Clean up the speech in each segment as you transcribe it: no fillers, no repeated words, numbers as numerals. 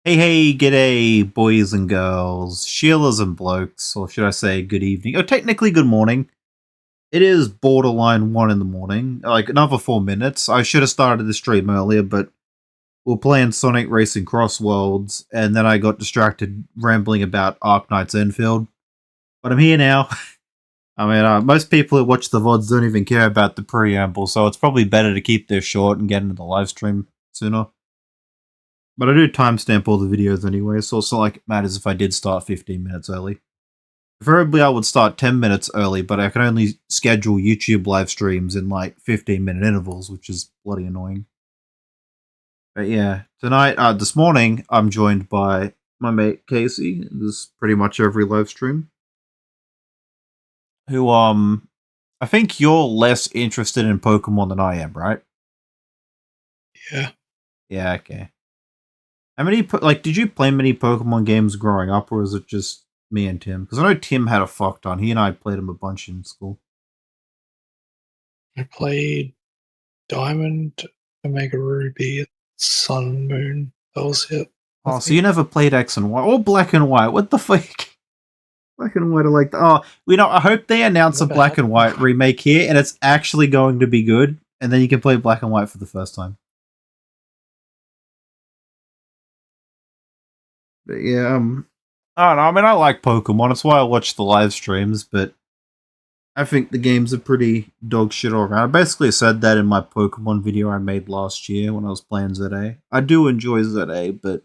Hey, g'day, boys and girls, Sheilas and blokes, or should I say good evening? Oh, technically good morning. It is borderline 1 in the morning, like another 4 minutes. I should have started the stream earlier, but we are playing Sonic Racing Cross Worlds, and then I got distracted rambling about Arknight's Enfield. But I'm here now. I mean, most people who watch the VODs don't even care about the preamble, so it's probably better to keep this short and get into the live stream sooner. But I do timestamp all the videos anyway, so it's not like it matters if I did start 15 minutes early. Preferably I would start 10 minutes early, but I can only schedule YouTube live streams in like 15-minute intervals, which is bloody annoying. But yeah, this morning, I'm joined by my mate Casey. This is pretty much every live stream. Who, I think you're less interested in Pokemon than I am, right? Yeah. Yeah, okay. How many, did you play many Pokemon games growing up, or is it just me and Tim? Because I know Tim had a fuck ton. He and I played them a bunch in school. I played Diamond, Omega Ruby, Sun, Moon. That was it. Oh, so you never played X and Y or Black and White? What the fuck? Black and White are like, I hope they announce a Black and White remake here, and it's actually going to be good, and then you can play Black and White for the first time. But yeah, I don't know. I mean, I like Pokemon. That's why I watch the live streams, but I think the games are pretty dog shit all around. I basically said that in my Pokemon video I made last year when I was playing ZA. I do enjoy ZA, but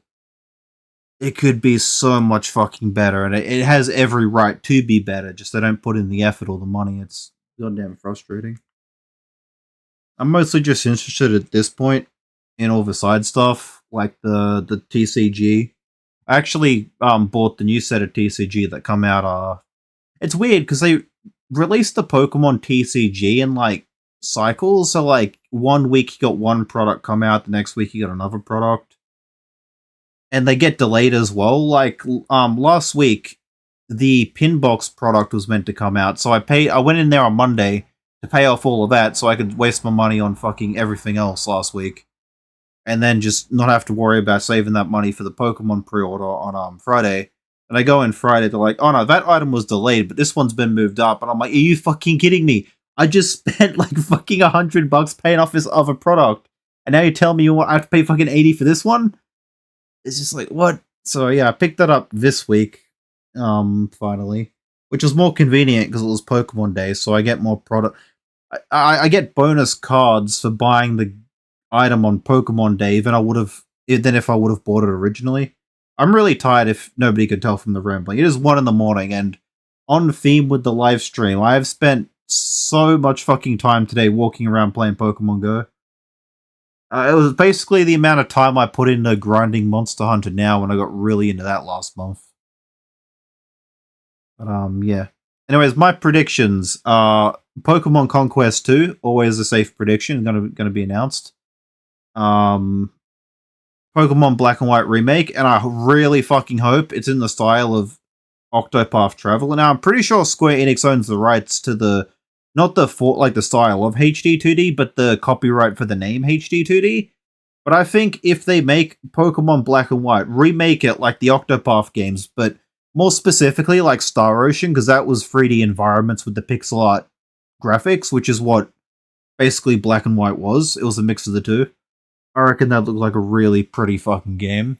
it could be so much fucking better, and it has every right to be better, just they don't put in the effort or the money. It's goddamn frustrating. I'm mostly just interested at this point in all the side stuff, like the TCG. I actually bought the new set of TCG that come out. It's weird because they released the Pokemon TCG in like cycles. So like 1 week you got one product come out, the next week you got another product, and they get delayed as well. Like last week, the Pinbox product was meant to come out, so I went in there on Monday to pay off all of that, so I could waste my money on fucking everything else last week, and then just not have to worry about saving that money for the Pokemon pre-order on Friday. And I go in Friday, they're like, oh no, that item was delayed, but this one's been moved up. And I'm like, are you fucking kidding me? I just spent like fucking $100 paying off this other product, and now you tell me I have to pay fucking 80 for this one? It's just like, what? So yeah, I picked that up this week, finally, which was more convenient because it was Pokemon Day, so I get more product. I get bonus cards for buying the item on Pokemon Day than if I would have bought it originally. I'm really tired, if nobody could tell from the rambling. It is 1 in the morning, and on theme with the live stream, I have spent so much fucking time today walking around playing Pokemon Go. It was basically the amount of time I put into grinding Monster Hunter now when I got really into that last month. But yeah. Anyways, my predictions are Pokemon Conquest 2, always a safe prediction, gonna be announced. Pokemon Black and White remake, and I really fucking hope it's in the style of Octopath Traveler. Now, I'm pretty sure Square Enix owns the rights to the the style of HD 2D, but the copyright for the name HD 2D. But I think if they make Pokemon Black and White, remake it like the Octopath games, but more specifically like Star Ocean, because that was 3D environments with the pixel art graphics, which is what basically Black and White was. It was a mix of the two. I reckon that looked like a really pretty fucking game.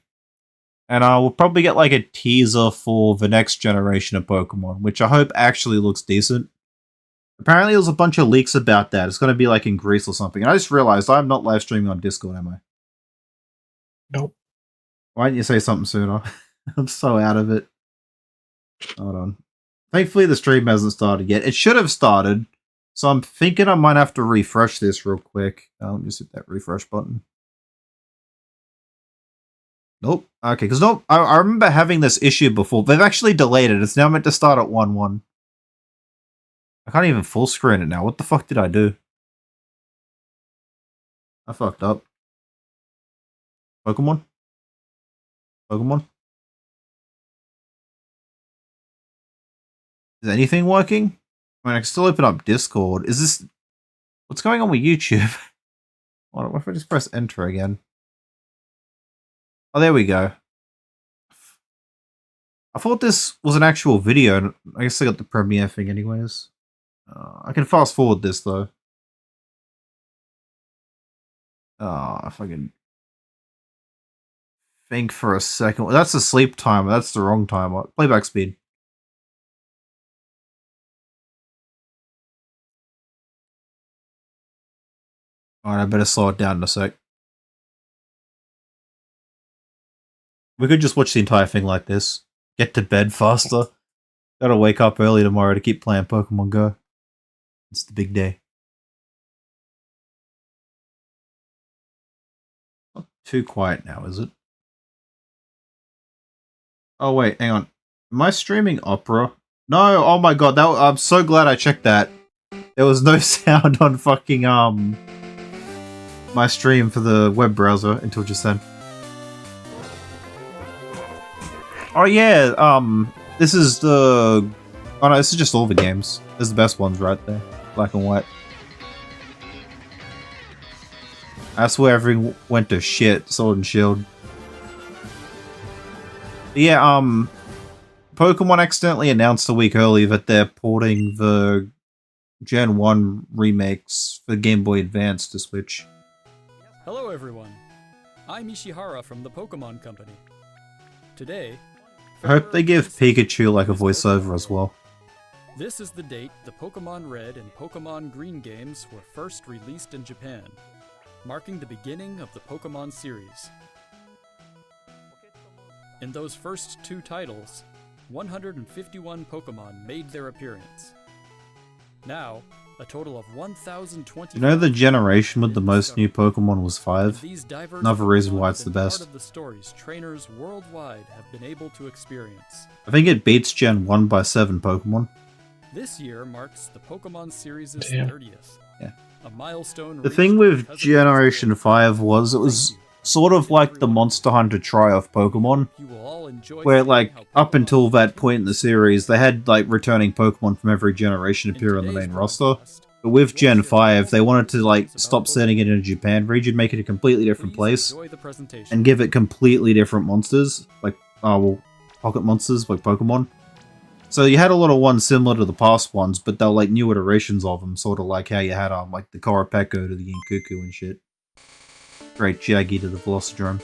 And I will probably get like a teaser for the next generation of Pokemon, which I hope actually looks decent. Apparently there's a bunch of leaks about that. It's going to be like in Greece or something. And I just realized I'm not live streaming on Discord, am I? Nope. Why didn't you say something sooner? I'm so out of it. Hold on. Thankfully the stream hasn't started yet. It should have started. So I'm thinking I might have to refresh this real quick. Let me just hit that refresh button. Nope. Okay, because I remember having this issue before. They've actually delayed it. It's now meant to start at 1-1. I can't even full screen it now. What the fuck did I do? I fucked up. Pokemon? Pokemon? Is anything working? I mean, I can still open up Discord. Is this... What's going on with YouTube? What if I just press enter again? Oh, there we go. I thought this was an actual video, and I guess I got the premiere thing anyways. I can fast forward this though. If I can think for a second. Well, that's the sleep timer. That's the wrong timer. Playback speed. Alright, I better slow it down in a sec. We could just watch the entire thing like this. Get to bed faster. Gotta wake up early tomorrow to keep playing Pokemon Go. It's the big day. Not too quiet now, is it? Oh wait, hang on. Am I streaming Opera? No, oh my god, I'm so glad I checked that. There was no sound on fucking my stream for the web browser until just then. Oh yeah, this is the... Oh no, this is just all the games. This is the best ones right there. Black and white. That's where everything went to shit, Sword and Shield. Yeah, Pokemon accidentally announced a week early that they're porting the Gen 1 remakes for Game Boy Advance to Switch. Hello everyone, I'm Ishihara from the Pokémon Company. Today, I hope they give Pikachu like a voiceover as well. This is the date the Pokémon Red and Pokémon Green games were first released in Japan, marking the beginning of the Pokémon series. In those first two titles, 151 Pokémon made their appearance. Now, a total of 1,020. You know the generation with the most new Pokemon was 5? Another reason why it's the best. Part of the stories trainers worldwide have been able to experience. I think it beats Gen 1 by 7 Pokemon. This year marks the Pokemon series' 30th. Yeah. A milestone. The thing with Generation 5 was it was sort of like the Monster Hunter Tri-Off Pokemon, where like up until that point in the series they had like returning Pokemon from every generation appear on the main roster. But with Gen 5 they wanted to like stop sending it in a Japan region, make it a completely different place, and give it completely different monsters, like pocket monsters like Pokemon. So you had a lot of ones similar to the past ones, but they're like new iterations of them, sort of like how you had like the Korapeko to the Yinkuku and shit. Great Jaggy to the Velocidrome.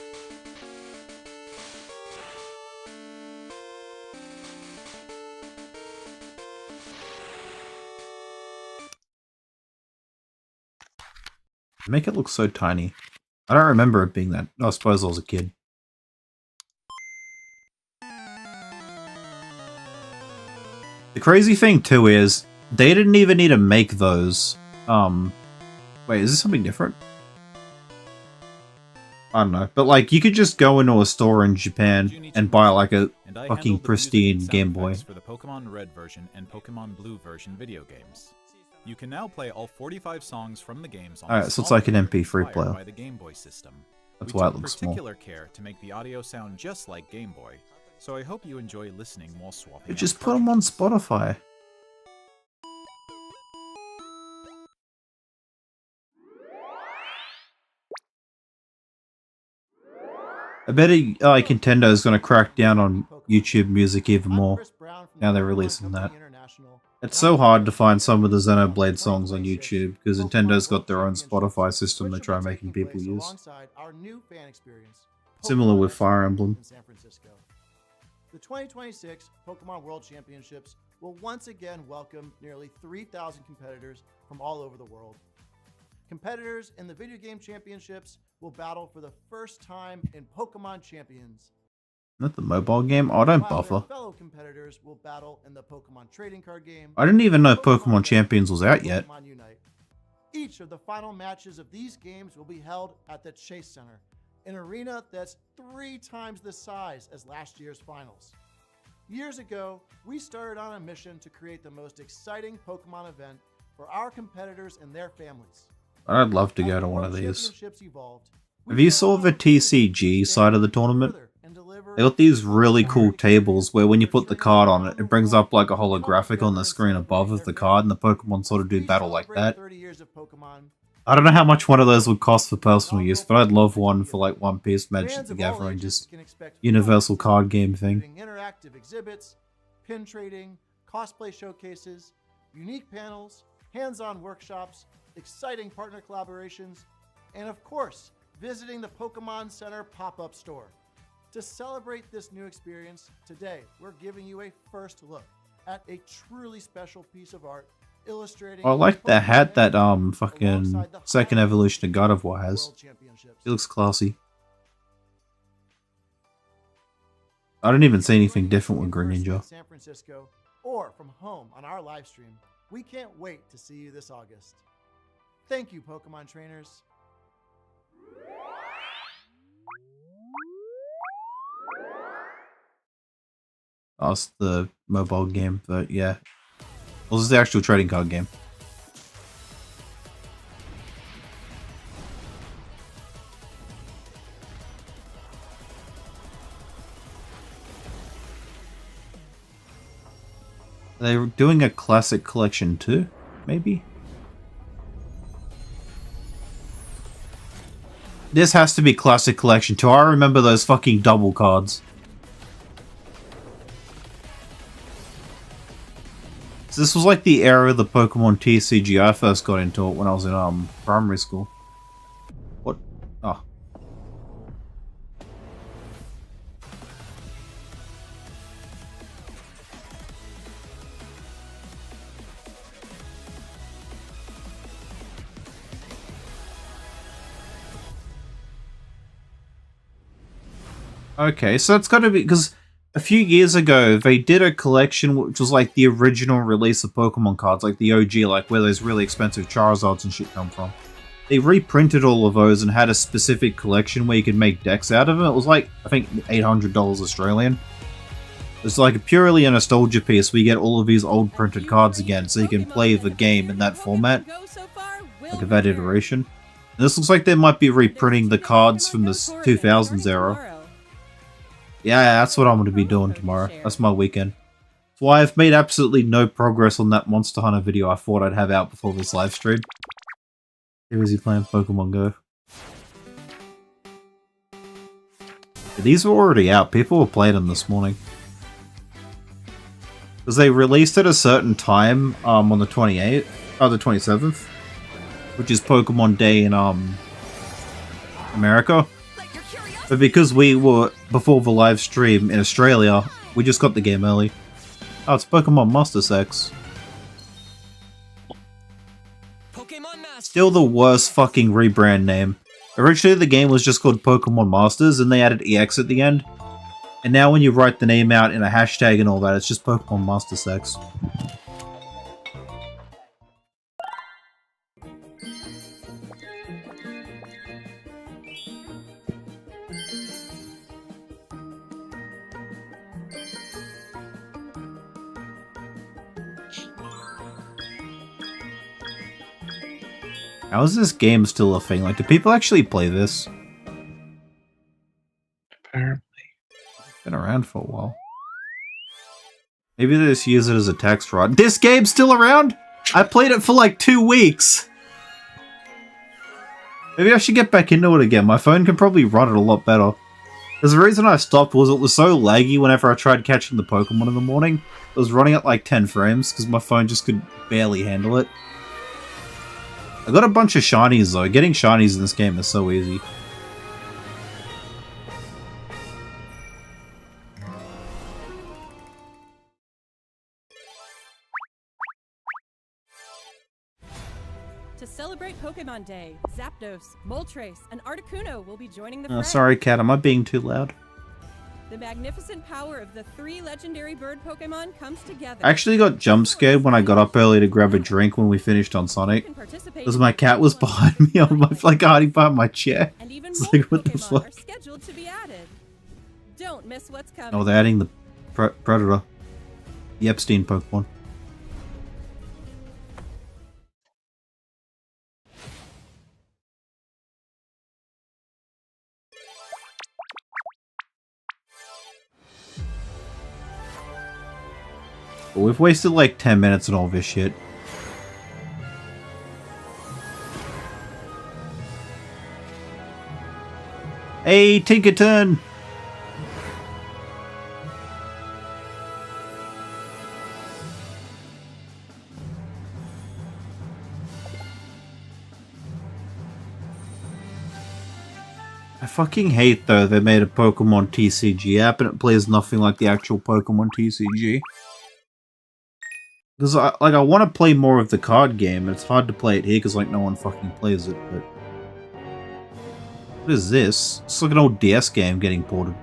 Make it look so tiny. I don't remember it being that. I suppose I was a kid. The crazy thing too is, they didn't even need to make those. Wait, is this something different? I don't know, but like you could just go into a store in Japan and buy like a fucking pristine Game Boy. For the Pokemon Red version and Pokemon Blue version video games. You can now play all 45 songs from the games on Alright, so it's like an MP3 player. By the Game Boy system. That's why it looks small. We took particular care to make the audio sound just like Game Boy, so I hope you enjoy listening while swapping. Just put them on Spotify. I bet Nintendo's gonna crack down on YouTube Music even more now they're releasing that. It's so hard to find some of the Xenoblade songs on YouTube because Nintendo's got their own Spotify system they try making people use. Similar with Fire Emblem. The 2026 Pokemon World Championships will once again welcome nearly 3,000 competitors from all over the world. Competitors in the video game championships will battle for the first time in Pokemon Champions. Not the mobile game? Oh, don't While buffer. their fellow competitors will battle in the Pokemon trading card game. I didn't even know Pokemon Champions was out yet. Pokemon Unite. Each of the final matches of these games will be held at the Chase Center, an arena that's 3 times the size as last year's finals. Years ago, we started on a mission to create the most exciting Pokemon event for our competitors and their families. I'd love to go to one of these. Evolved, Have you saw the TCG side of the tournament? They got these really cool tables where when you put the card on it, it brings up like a holographic on the screen above of the card, and the Pokemon sort of do battle like that. I don't know how much one of those would cost for personal use, but I'd love one for like One Piece, Magic Fans the of all Gathering, ages just can expect universal fun card game thing. including interactive exhibits, pin trading, cosplay showcases, unique panels, hands-on workshops, exciting partner collaborations, and of course, visiting the Pokemon Center pop-up store. To celebrate this new experience, today we're giving you a first look at a truly special piece of art illustrating. I like that hat that fucking alongside the second highlights evolution of God of War of has. World Championships. It looks classy. I didn't even see anything different with Green In person Ninja. in San Francisco or from home on our live stream. We can't wait to see you this August. Thank you, Pokemon trainers. Oh, it's the mobile game, but yeah. Well, this is the actual trading card game. They're doing a classic collection too, maybe? This has to be classic collection too. I remember those fucking double cards. So this was like the era of the Pokemon TCG. I first got into it when I was in primary school. What? Oh. Okay, so it's got to be because a few years ago they did a collection which was like the original release of Pokemon cards, like the OG, like where those really expensive Charizards and shit come from. They reprinted all of those and had a specific collection where you could make decks out of it. It was like, I think, $800 Australian. It's like a purely a nostalgia piece where you get all of these old printed cards again, so you can play the game in that format, like of that iteration. And this looks like they might be reprinting the cards from the 2000s era. Yeah, that's what I'm going to be doing tomorrow. That's my weekend. That's why I've made absolutely no progress on that Monster Hunter video I thought I'd have out before this live stream. Here is he playing Pokemon Go. These were already out. People were playing them this morning. Because they released at a certain time on the 28th, or the 27th, which is Pokemon Day in America. But because we were before the live stream in Australia, we just got the game early. Oh, it's Pokemon Master Sex. Still the worst fucking rebrand name. Originally the game was just called Pokemon Masters and they added EX at the end. And now when you write the name out in a hashtag and all that, it's just Pokemon Master Sex. How is this game still a thing? Like, do people actually play this? Apparently. It's been around for a while. Maybe they just use it as a tax fraud. This game's still around? I played it for like 2 weeks. Maybe I should get back into it again. My phone can probably run it a lot better. Because the reason I stopped was it was so laggy whenever I tried catching the Pokemon in the morning. It was running at like 10 frames because my phone just could barely handle it. I got a bunch of shinies though. Getting shinies in this game is so easy. To celebrate Pokemon Day, Zapdos, Moltres, and Articuno will be joining the fray. Sorry, cat. Am I being too loud? The magnificent power of the 3 legendary bird Pokemon comes together. I actually got jump scared when I got up early to grab a drink when we finished on Sonic. Because my cat was behind me on my like hiding behind my chair. And even It's more like, what the Pokemon fuck? are scheduled to be added. Don't miss what's coming. Oh, they're adding the Predator. The Epstein Pokemon. But we've wasted like 10 minutes on all this shit. Hey, Tinkerton! I fucking hate though they made a Pokemon TCG app and it plays nothing like the actual Pokemon TCG. Because I want to play more of the card game, and it's hard to play it here because like no one fucking plays it. But what is this? It's like an old DS game getting ported.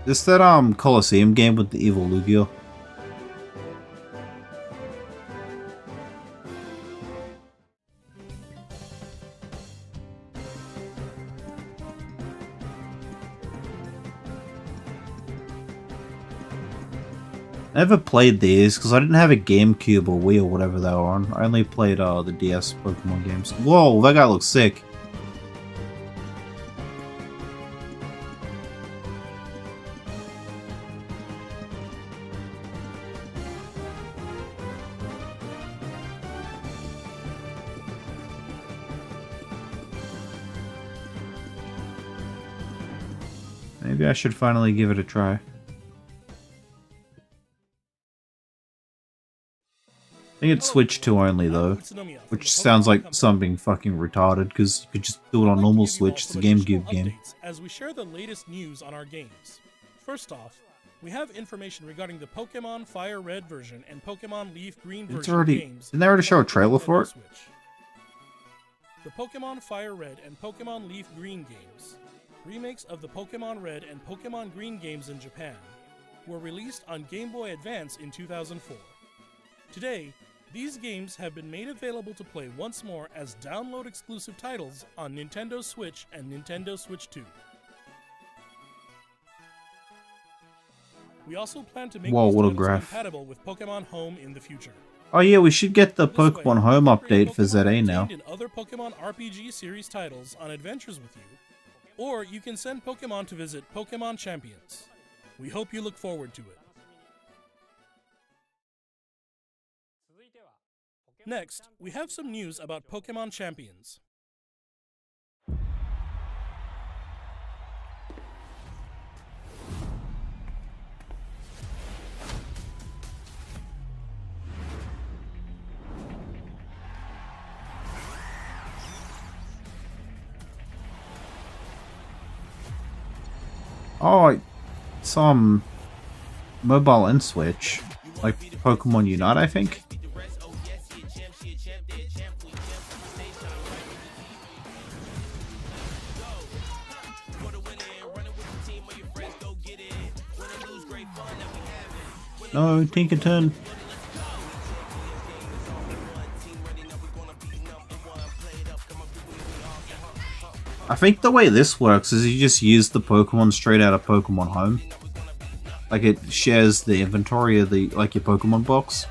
Is this that Colosseum game with the evil Lugia? I never played these because I didn't have a GameCube or Wii or whatever they were on. I only played the DS Pokemon games. Whoa, that guy looks sick. Maybe I should finally give it a try. I think it's Switch 2 only though, which sounds like something fucking retarded because you could just do it on normal Switch. It's a GameCube game. As we share the latest news on our games. First off, we have information regarding the Pokemon Fire Red version and Pokemon Leaf Green version games. Didn't they already show a trailer for it? The Pokemon Fire Red and Pokemon Leaf Green games, remakes of the Pokemon Red and Pokemon Green games in Japan, were released on Game Boy Advance in 2004. Today, these games have been made available to play once more as download-exclusive titles on Nintendo Switch and Nintendo Switch 2. We also plan to make these titles compatible with Pokemon Home in the future. Oh yeah, we should get the Pokemon Home update for ZA now. In other Pokemon RPG series titles on adventures with you, or you can send Pokemon to visit Pokemon Champions. We hope you look forward to it. Next, we have some news about Pokemon Champions. Oh, it's mobile and Switch, like Pokemon Unite, I think. No, Tinkerton. I think the way this works is you just use the Pokemon straight out of Pokemon Home. Like it shares the inventory of the your Pokemon box.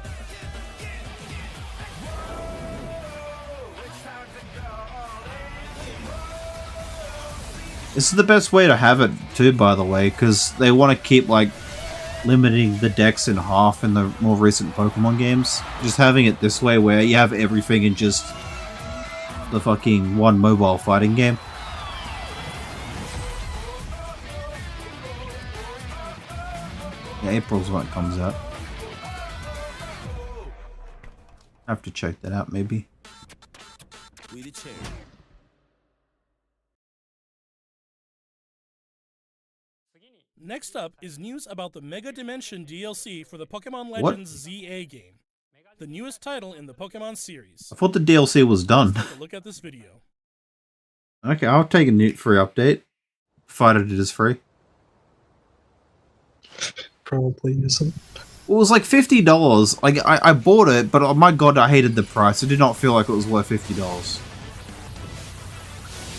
This is the best way to have it too, by the way, because they want to keep limiting the decks in half in the more recent Pokemon games. Just having it this way where you have everything in just the fucking one mobile fighting game. Yeah, April's when it comes out. I have to check that out maybe. Next up is news about the Mega Dimension DLC for the Pokemon Legends ZA game, the newest title in the Pokemon series. I thought the DLC was done. Let's take a look at this video. Okay, I'll take a free update, provided it is free. Probably isn't. Well, it was like $50. I bought it, but oh my god, I hated the price. It did not feel like it was worth $50.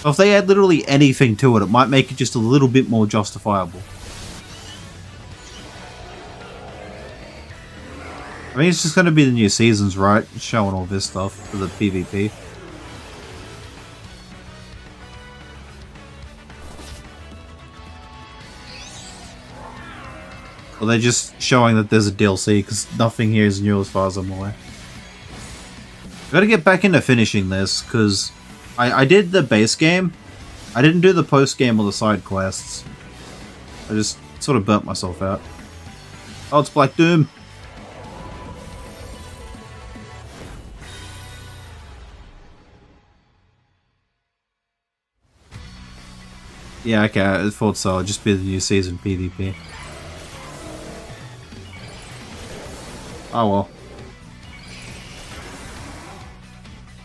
So if they add literally anything to it, it might make it just a little bit more justifiable. I mean, it's just going to be the new seasons, right? Showing all this stuff for the PvP. Well, they're just showing that there's a DLC, because nothing here is new as far as I'm aware. I've got to get back into finishing this, because I did the base game. I didn't do the post game or the side quests. I just sort of burnt myself out. Oh, it's Black Doom. Yeah, okay, I thought so. It'll just be the new season PvP. Oh well.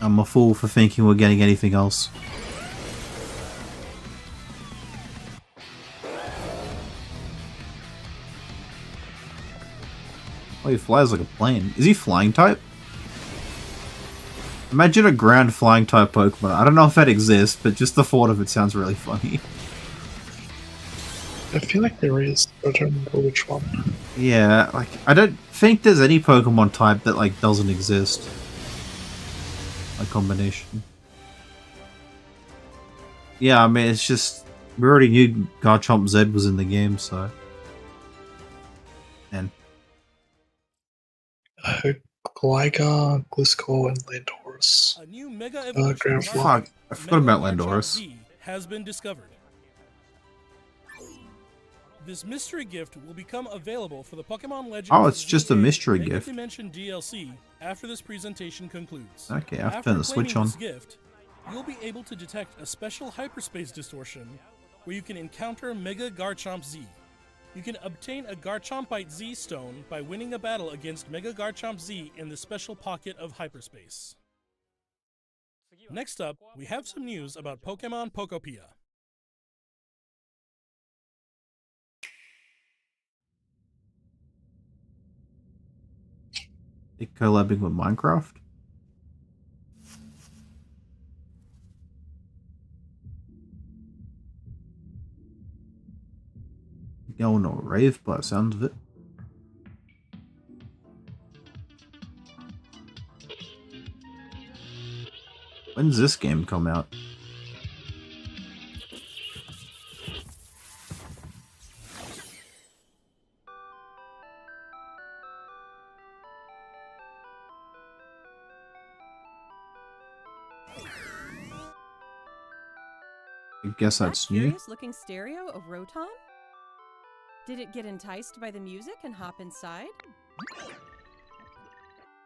I'm a fool for thinking we're getting anything else. Oh, he flies like a plane. Is he flying type? Imagine a ground flying type Pokemon. I don't know if that exists, but just the thought of it sounds really funny. I feel like there is, but I don't remember which one. Yeah, like, I don't think there's any Pokemon type that, like, doesn't exist. A combination. Yeah, I mean, it's just... We already knew Garchomp Z was in the game, so... And... Gligar, Gliscor, and Landorus. A new Mega Evolution Grand Garchomp, Fuck, I forgot about Mega Garchomp Landorus. Z has been discovered. This mystery gift will become available for the Pokemon Legends. Oh, it's just a VA mystery Mega gift. Dimension DLC after this presentation concludes. Okay, I've After turned the switch claiming on. this gift, you'll be able to detect a special hyperspace distortion where you can encounter Mega Garchomp Z. You can obtain a Garchompite Z stone by winning a battle against Mega Garchomp Z in the special pocket of hyperspace. Next up, we have some news about Pokemon Pokopia. It collabing with Minecraft? Going to a rave by the sounds of it. When's this game come out? I guess that's That new. curious-looking stereo of Rotom? Did it get enticed by the music and hop inside?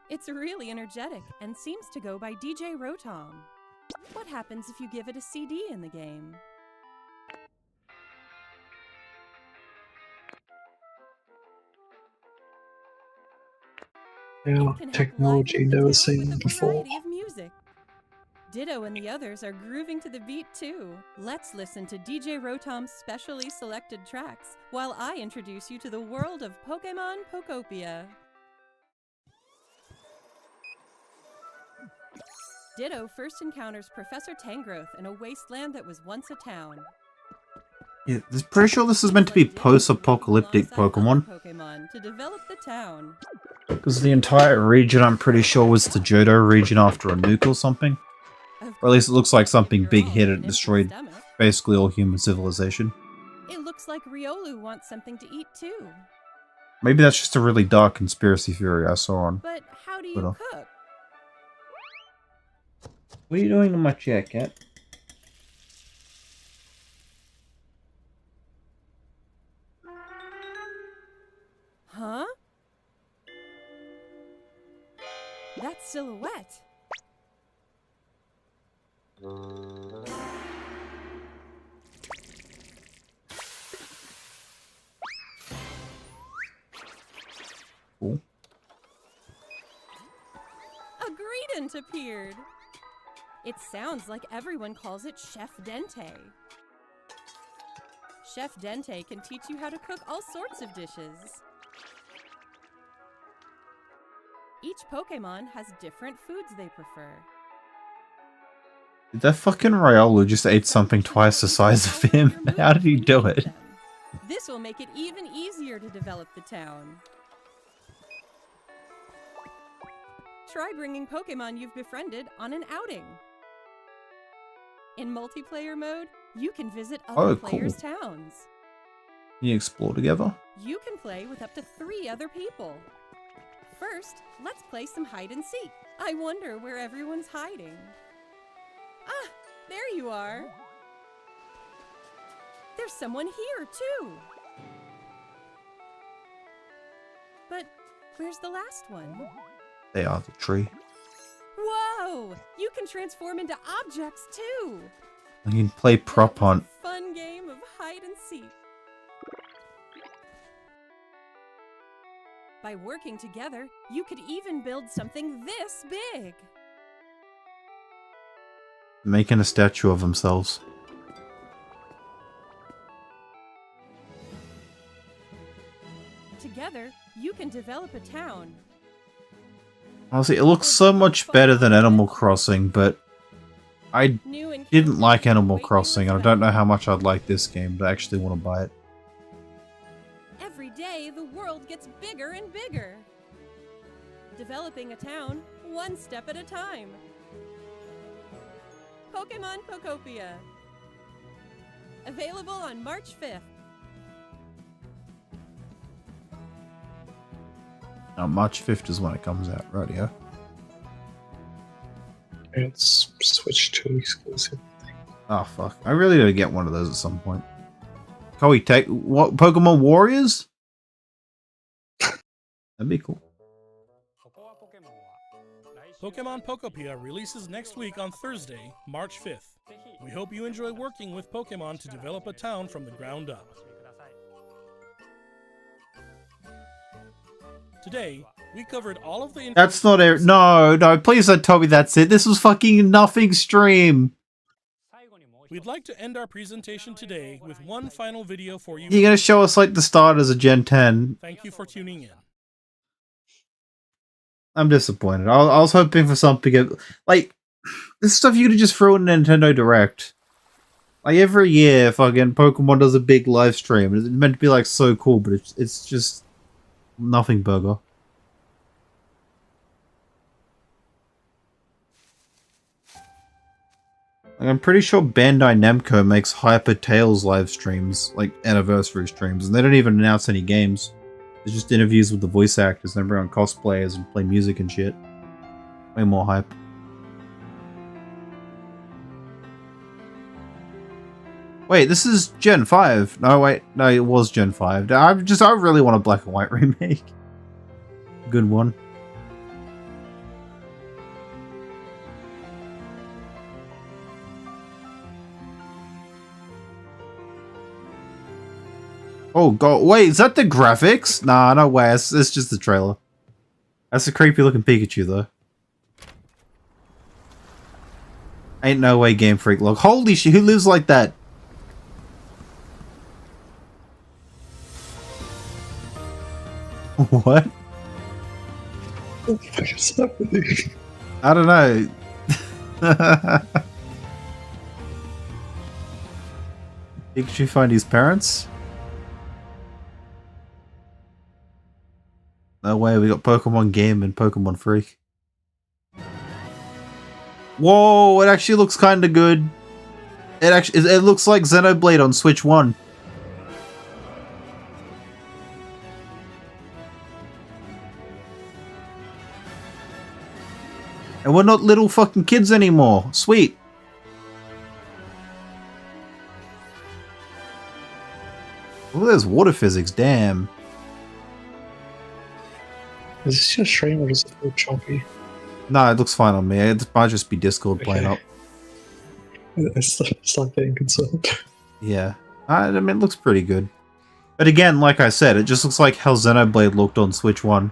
It's really energetic and seems to go by DJ Rotom. What happens if you give it a CD in the game? Yeah, It can help technology liven up the never town seen with a before. variety of music. Ditto and the others are grooving to the beat too. Let's listen to DJ Rotom's specially selected tracks while I introduce you to the world of Pokemon Pokopia. Ditto first encounters Professor Tangrowth in a wasteland that was once a town. Yeah, I'm pretty sure this is meant to be post-apocalyptic Pokemon. Pokemon to develop the town. Because the entire region, I'm pretty sure, was the Johto region after a nuke or something. Or at least it looks like something big hit it and destroyed basically all human civilization. It looks like Riolu wants something to eat too. Maybe that's just a really dark conspiracy theory I saw on. But how do you Little. cook? What are you doing in my chair, cat? Huh? That's Silhouette. Cool. A Greedent appeared. It sounds like everyone calls it Chef Dente. Chef Dente can teach you how to cook all sorts of dishes. Each Pokemon has different foods they prefer. Did that fucking Riolu just ate something twice the size of him? How did he do it? This will make it even easier to develop the town. Try bringing Pokemon you've befriended on an outing. In multiplayer mode, you can visit other players' towns. Can you explore together? You can play with up to 3 other people. First, let's play some hide and seek. I wonder where everyone's hiding. Ah, There you are. There's someone here, too. But where's the last one? They are the tree. Whoa! You can transform into objects, too. You can play prop That was hunt. a fun game of hide and seek. By working together, you could even build something this big. Making a statue of themselves. Together, you can develop a town. Honestly, it looks so much better than Animal Crossing, but I New and didn't like Animal await you Crossing, and I as don't know well. how much I'd like this game to actually want to buy it. Every day, the world gets bigger and bigger. Developing a town, one step at a time. Pokemon Pokopia. Available on March 5th. Now, March 5th is when it comes out, right? Yeah. It's Switch 2 exclusive. Oh fuck! I really gotta get one of those at some point. Can we take what Pokemon Warriors? That'd be cool. Pokemon Pokopia releases next week on Thursday, March 5th. We hope you enjoy working with Pokemon to develop a town from the ground up. Today, we covered all of the That's not a no. Please don't tell me that's it. This was fucking nothing stream. We'd like to end our presentation today with one final video for you. You're gonna show us like the starters of Gen 10. Thank you for tuning in. I'm disappointed. I was hoping for something like this stuff you could just throw in Nintendo Direct. Like every year, fucking Pokemon does a big live stream. It's meant to be like so cool, but it's just nothing burger. Like, I'm pretty sure Bandai Namco makes Hyper Tales live streams, like anniversary streams, and they don't even announce any games. It's just interviews with the voice actors and everyone cosplays and play music and shit. Way more hype. Wait, this is Gen 5. No, wait. No, it was Gen 5. I really want a black and white remake. Good one. Oh god, wait, is that the graphics? Nah, no way, it's just the trailer. That's a creepy looking Pikachu though. Ain't no way Game Freak log. Holy shit, who lives like that? What? What is happening? I don't know. Pikachu find his parents? No way, we got Pokemon Game and Pokemon Freak. Whoa, it actually looks kind of good. It looks like Xenoblade on Switch 1. And we're not little fucking kids anymore. Sweet. Oh, there's water physics, damn. Is this your stream or does it look choppy? No, it looks fine on me. It might just be Discord playing up. It's not getting concerned. Yeah. I mean, it looks pretty good. But again, like I said, it just looks like how Xenoblade looked on Switch 1.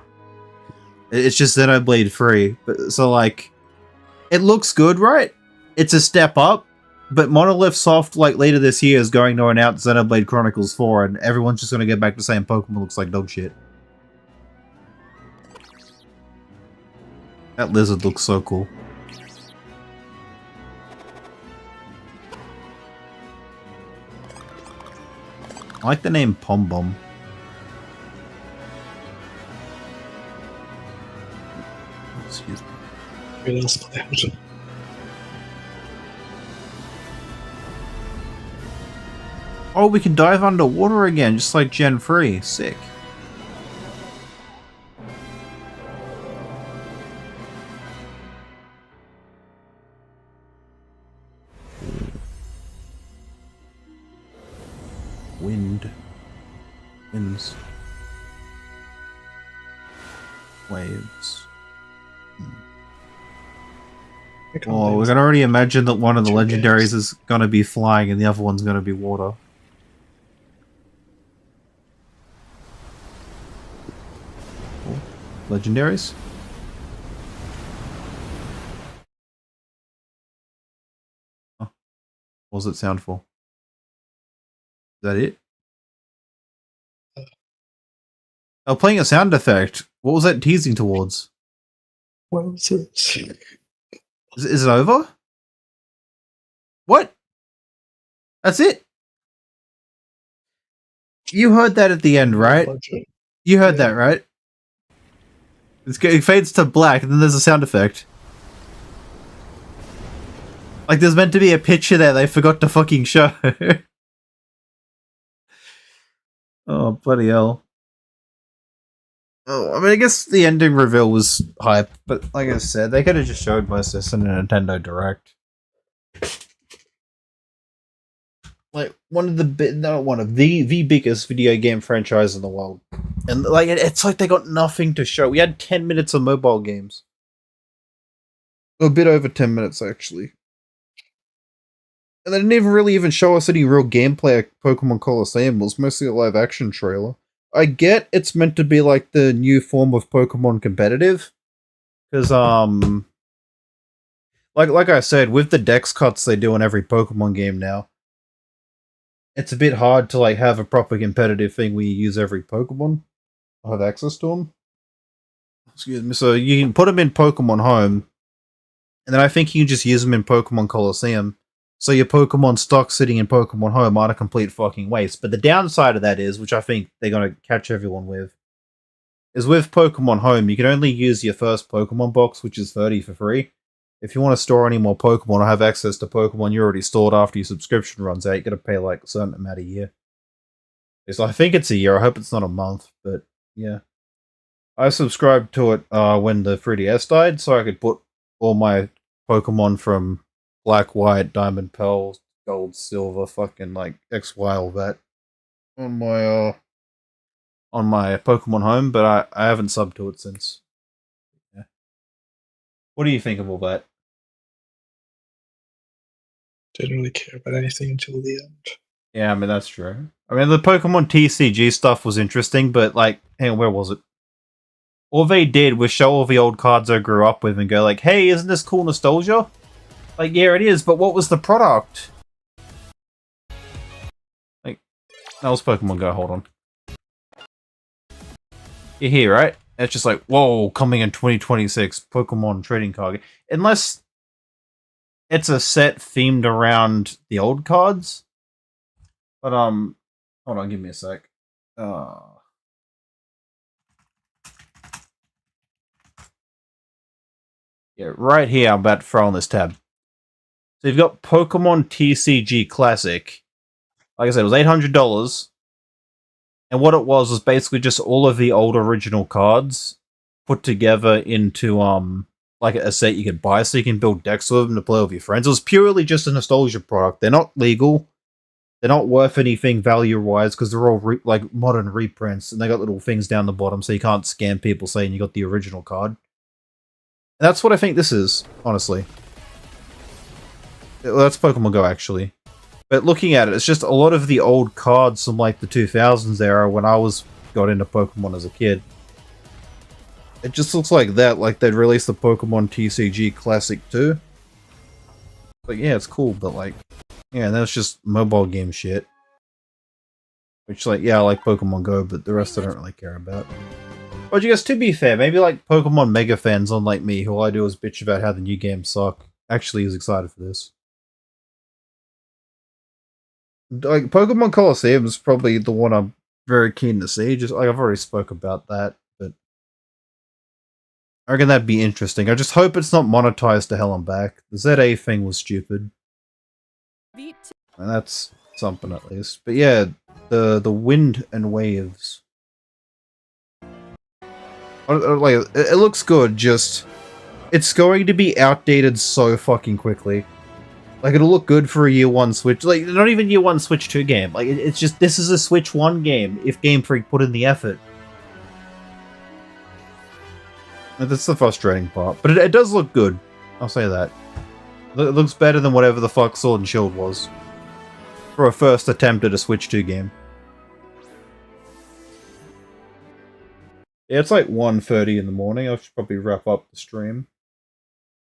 It's just Xenoblade 3. So, like, it looks good, right? It's a step up. But Monolith Soft, like, later this year is going to announce Xenoblade Chronicles 4, and everyone's just going to get back to saying Pokemon looks like dog shit. That lizard looks so cool. I like the name Pom Bomb. Excuse me. What else played? Oh, we can dive underwater again, just like Gen 3. Sick. Winds. Waves. Oh, we can already imagine that one of the legendaries is gonna be flying and the other one's gonna be water. Oh, legendaries? Oh. What was it sound for? Is that it? Oh, playing a sound effect. What was that teasing towards? Well, is Is it over? What? That's it? You heard that at the end, right? You heard that, right? It fades to black, and then there's a sound effect. Like, there's meant to be a picture there they forgot to fucking show. Oh, bloody hell. Oh, I mean, I guess the ending reveal was hype, but like I said, they could have just showed most of this in a Nintendo Direct. Like, the biggest video game franchise in the world. And, like, it's like they got nothing to show. We had 10 minutes of mobile games. A bit over 10 minutes, actually. And they didn't even show us any real gameplay at Pokemon Colosseum. It was mostly a live-action trailer. I get it's meant to be like the new form of Pokemon competitive. Because, like I said, with the dex cuts they do in every Pokemon game now, it's a bit hard to like have a proper competitive thing where you use every Pokemon or have access to them. Excuse me. So you can put them in Pokemon Home, and then I think you can just use them in Pokemon Colosseum. So your Pokemon stock sitting in Pokemon Home aren't a complete fucking waste. But the downside of that is, which I think they're going to catch everyone with, is with Pokemon Home, you can only use your first Pokemon box, which is 30 for free. If you want to store any more Pokemon or have access to Pokemon you already stored after your subscription runs out, you got to pay like a certain amount a year. So I think it's a year. I hope it's not a month, but yeah. I subscribed to it when the 3DS died, so I could put all my Pokemon from Black, White, Diamond, Pearl, Gold, Silver, fucking like X, Y, all that on my Pokemon Home, but I haven't subbed to it since. Yeah. What do you think of all that? Didn't really care about anything until the end. Yeah, I mean that's true. I mean the Pokemon TCG stuff was interesting, but like, hang on, where was it? All they did was show all the old cards I grew up with and go like, hey, isn't this cool nostalgia? Like, yeah, it is, but what was the product? Like, that was Pokemon Go, hold on. You're here, right? It's just like, whoa, coming in 2026, Pokemon trading card game. Unless it's a set themed around the old cards. But, hold on, give me a sec. Yeah, right here, I'm about to throw on this tab. So you've got Pokemon TCG Classic. Like I said, it was $800. And what it was basically just all of the old original cards put together into like a set you could buy so you can build decks with them to play with your friends. It was purely just a nostalgia product. They're not legal. They're not worth anything value-wise because they're all like modern reprints and they got little things down the bottom so you can't scam people saying you got the original card. And that's what I think this is, honestly. Well, that's Pokemon Go, actually. But looking at it, it's just a lot of the old cards from, like, the 2000s era when I got into Pokemon as a kid. It just looks like that, like they'd released the Pokemon TCG Classic 2. Like, yeah, it's cool, but, like, yeah, that's just mobile game shit. Which, like, yeah, I like Pokemon Go, but the rest I don't really care about. But I guess, to be fair, maybe, like, Pokemon Mega fans, unlike me, who all I do is bitch about how the new games suck, actually is excited for this. Like, Pokemon Colosseum is probably the one I'm very keen to see. Just like I've already spoke about that, but I reckon that'd be interesting. I just hope it's not monetized to hell and back. The ZA thing was stupid, and that's something at least. But yeah, the wind and waves. Like, it looks good. Just it's going to be outdated so fucking quickly. Like, it'll look good for a year 1 Switch. Like, not even year 1 Switch 2 game. Like, it's just, this is a Switch 1 game, if Game Freak put in the effort. And that's the frustrating part. But it does look good. I'll say that. It looks better than whatever the fuck Sword and Shield was. For a first attempt at a Switch 2 game. Yeah, it's like 1:30 in the morning. I should probably wrap up the stream.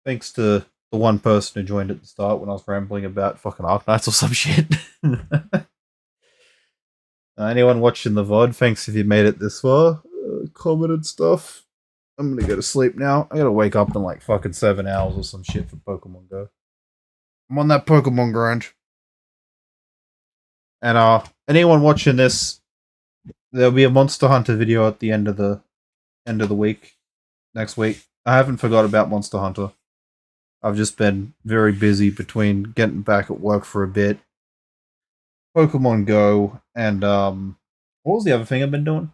Thanks to the one person who joined at the start when I was rambling about fucking Arknights or some shit. Anyone watching the VOD, thanks if you made it this far. Commented stuff. I'm gonna go to sleep now. I gotta wake up in like fucking 7 hours or some shit for Pokemon Go. I'm on that Pokemon grind. And anyone watching this, there'll be a Monster Hunter video at the end of the week. Next week. I haven't forgot about Monster Hunter. I've just been very busy between getting back at work for a bit, Pokemon Go, and what was the other thing I've been doing?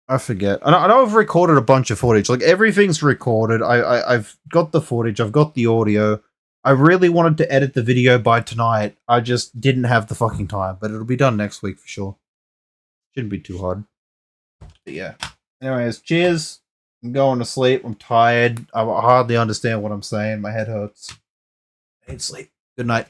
I forget. I know I've recorded a bunch of footage. Like, everything's recorded. I've got the footage. I've got the audio. I really wanted to edit the video by tonight. I just didn't have the fucking time, but it'll be done next week for sure. Shouldn't be too hard. But yeah. Anyways, cheers. I'm going to sleep. I'm tired. I hardly understand what I'm saying. My head hurts. I need sleep. Good night.